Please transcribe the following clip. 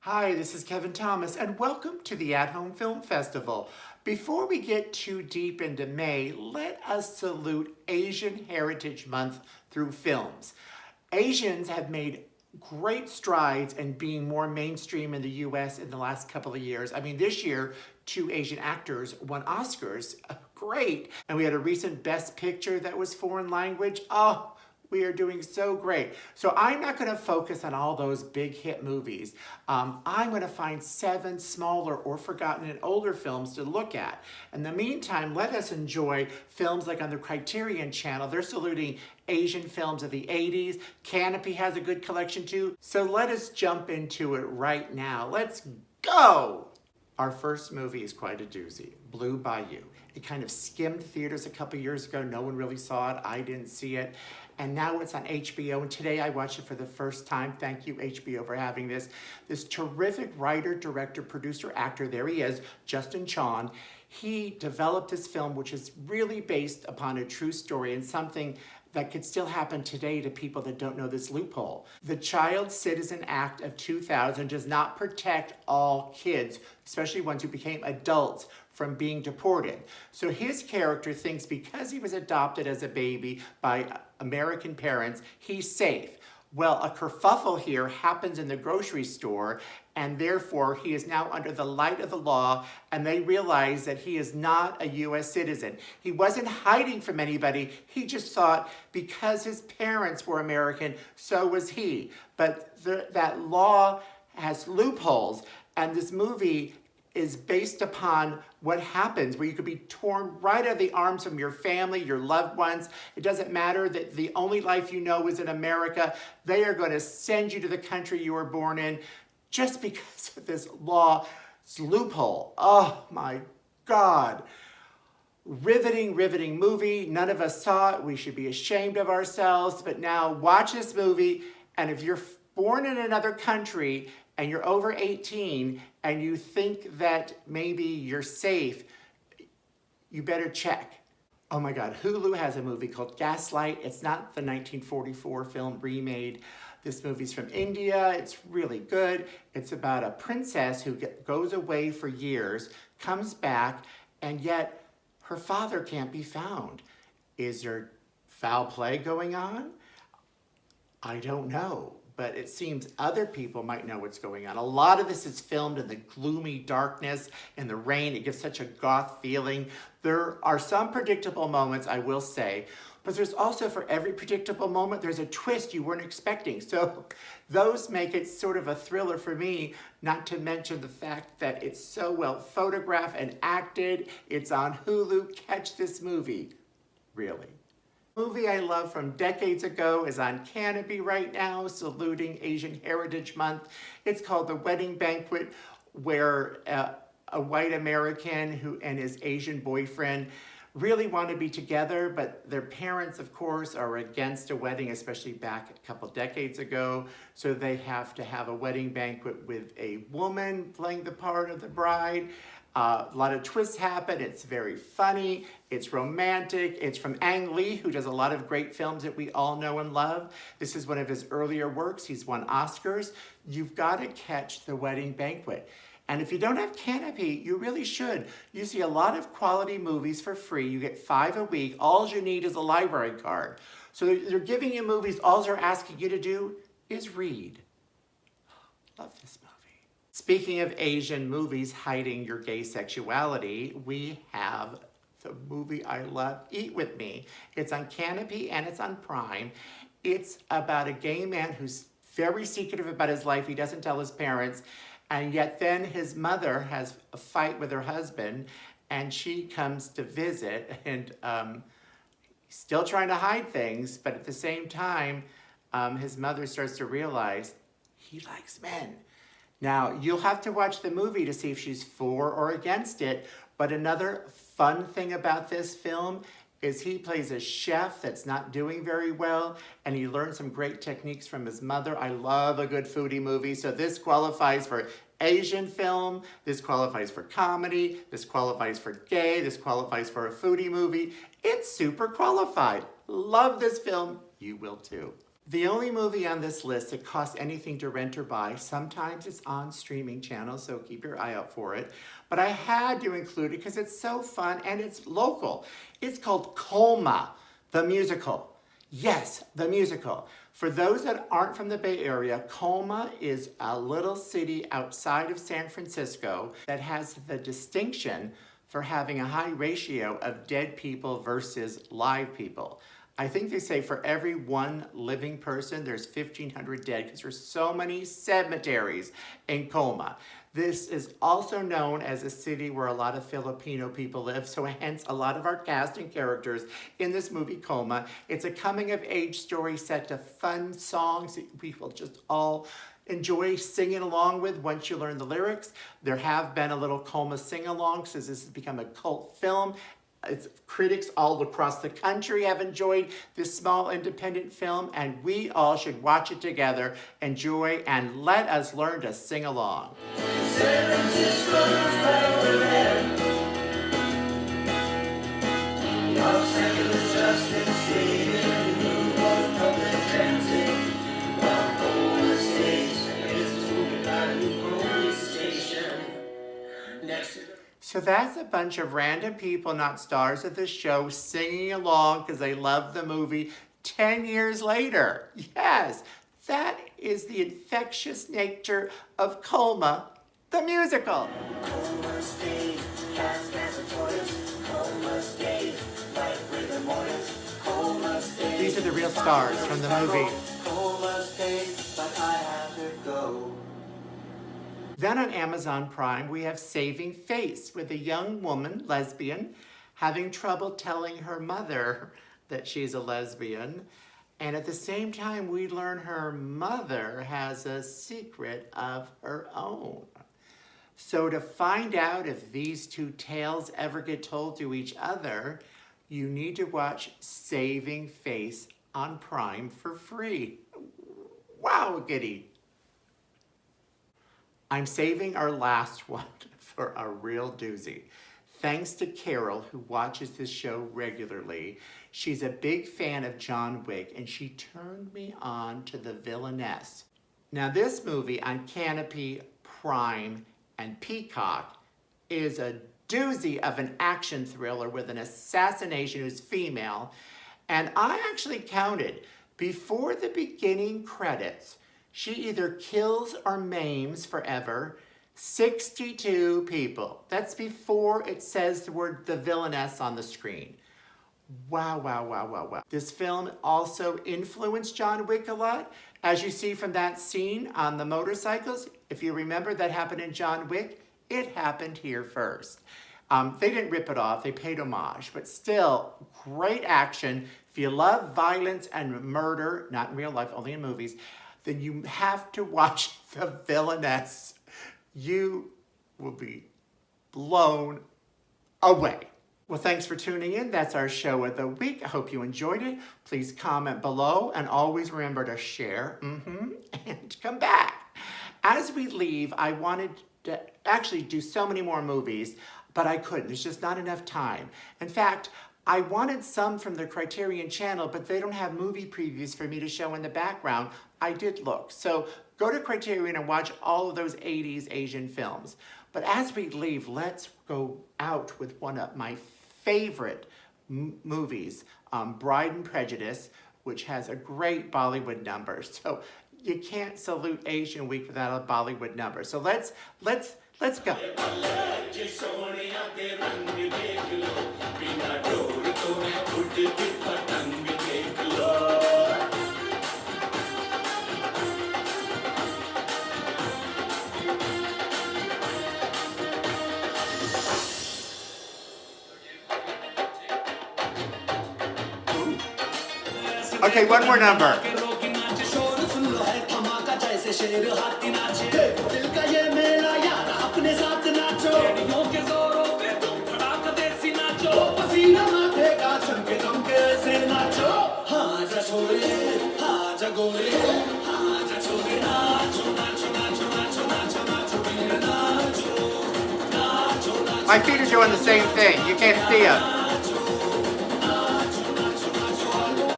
Hi, this is Kevin Thomas, and welcome to the At Home Film Festival. Before we get too deep into May, let us salute Asian Heritage Month through films. Asians have made great strides in being more mainstream in the US in the last couple of years. I mean, this year, two Asian actors won Oscars. Great. And we had a recent Best Picture that was foreign language. Oh, we are doing so great. So I'm not going to focus on all those big hit movies. I'm going to find 7 smaller or forgotten and older films to look at. In the meantime, let us enjoy films like on the Criterion Channel. They're saluting Asian films of the 80s. Canopy has a good collection too. So let us jump into it right now. Let's go! Our first movie is quite a doozy, Blue Bayou. It kind of skimmed theaters a couple years ago. No one really saw it. I didn't see it. And now it's on HBO, and today I watched it for the first time. Thank you, HBO, for having this. This terrific writer, director, producer, actor, there he is, Justin Chon. He developed this film, which is really based upon a true story and something that could still happen today to people that don't know this loophole. The Child Citizen Act of 2000 does not protect all kids, especially ones who became adults, from being deported. So his character thinks because he was adopted as a baby by American parents, he's safe. Well, a kerfuffle here happens in the grocery store, and therefore he is now under the light of the law, and they realize that he is not a US citizen. He wasn't hiding from anybody. He just thought because his parents were American, so was he. But that law has loopholes, and this movie is based upon what happens where you could be torn right out of the arms from your family, your loved ones. It doesn't matter that the only life you know is in America. They are going to send you to the country you were born in just because of this law's loophole. Oh my God. Riveting, riveting movie. None of us saw it. We should be ashamed of ourselves. But now watch this movie, and if you're born in another country and you're over 18 and you think that maybe you're safe, you better check. Oh my God, Hulu has a movie called Gaslight. It's not the 1944 film remade. This movie's from India. It's really good. It's about a princess who goes away for years, comes back, and yet her father can't be found. Is there foul play going on? I don't know, but it seems other people might know what's going on. A lot of this is filmed in the gloomy darkness, in the rain. It gives such a goth feeling. There are some predictable moments, I will say, but there's also, for every predictable moment, there's a twist you weren't expecting. So those make it sort of a thriller for me, not to mention the fact that it's so well photographed and acted. It's on Hulu. Catch this movie, really. Movie I love from decades ago is on Canopy right now, saluting Asian Heritage Month. It's called The Wedding Banquet, where a white American who and his Asian boyfriend really want to be together, but their parents, of course, are against a wedding, especially back a couple decades ago. So they have to have a wedding banquet with a woman playing the part of the bride. A lot of twists happen. It's very funny. It's romantic. It's from Ang Lee, who does a lot of great films that we all know and love. This is one of his earlier works. He's won Oscars. You've got to catch The Wedding Banquet. And if you don't have Canopy, you really should. You see a lot of quality movies for free. You get 5 a week. All you need is a library card. So they're giving you movies. All they're asking you to do is read. Love this movie. Speaking of Asian movies hiding your gay sexuality, we have the movie I love, Eat With Me. It's on Canopy and it's on Prime. It's about a gay man who's very secretive about his life. He doesn't tell his parents. And yet then his mother has a fight with her husband and she comes to visit, and he's still trying to hide things, but at the same time, his mother starts to realize he likes men. Now, you'll have to watch the movie to see if she's for or against it, but another fun thing about this film is he plays a chef that's not doing very well, and he learned some great techniques from his mother. I love a good foodie movie, so this qualifies for Asian film, this qualifies for comedy, this qualifies for gay, this qualifies for a foodie movie. It's super qualified. Love this film. You will too. The only movie on this list that costs anything to rent or buy, sometimes it's on streaming channels, so keep your eye out for it. But I had to include it because it's so fun and it's local. It's called Coma the Musical. Yes, the musical. For those that aren't from the Bay Area, Coma is a little city outside of San Francisco that has the distinction for having a high ratio of dead people versus live people. I think they say for every one living person, there's 1,500 dead because there's so many cemeteries in Coma. This is also known as a city where a lot of Filipino people live, so hence a lot of our cast and characters in this movie, Coma. It's a coming-of-age story set to fun songs that we will just all enjoy singing along with once you learn the lyrics. There have been a little Coma sing-along since this has become a cult film. Critics all across the country have enjoyed this small independent film, and we all should watch it together, enjoy, and let us learn to sing along. San Francisco's right over there. Los Angeles just exceeded New York public transit. While Coma Station is moving by a new police station. Next to the So that's a bunch of random people, not stars of the show, singing along because they love the movie 10 years later. Yes, that is the infectious nature of Coma the Musical. Coma stays, cast as a tortoise. Coma stays, like rigor mortis. Coma stays. These are the real stars from the movie. Coma stays, but I have to go. Then on Amazon Prime, we have Saving Face with a young woman, lesbian, having trouble telling her mother that she's a lesbian. And at the same time, we learn her mother has a secret of her own. So to find out if these two tales ever get told to each other, you need to watch Saving Face on Prime for free. Wow, giddy. I'm saving our last one for a real doozy. Thanks to Carol, who watches this show regularly. She's a big fan of John Wick, and she turned me on to the Villainess. Now, this movie on Canopy, Prime, and Peacock is a doozy of an action thriller with an assassination who's female. And I actually counted, before the beginning credits, she either kills or maims forever 62 people. That's before it says the word the Villainess on the screen. Wow, wow, wow, wow, wow. This film also influenced John Wick a lot. As you see from that scene on the motorcycles, if you remember that happened in John Wick, it happened here first. They didn't rip it off, they paid homage, but still, great action. If you love violence and murder, not in real life, only in movies, then you have to watch The Villainess. You will be blown away. Well, thanks for tuning in. That's our show of the week. I hope you enjoyed it. Please comment below and always remember to share and come back. As we leave, I wanted to actually do so many more movies, but I couldn't. There's just not enough time. In fact, I wanted some from the Criterion channel, but they don't have movie previews for me to show in the background. I did look. So go to Criterion and watch all of those 80s Asian films. But as we leave, let's go out with one of my favorite movies, Bride and Prejudice, which has a great Bollywood number. So you can't salute Asian Week without a Bollywood number. So let's go. Okay, one more number. My feet are doing the same thing. You can't see them.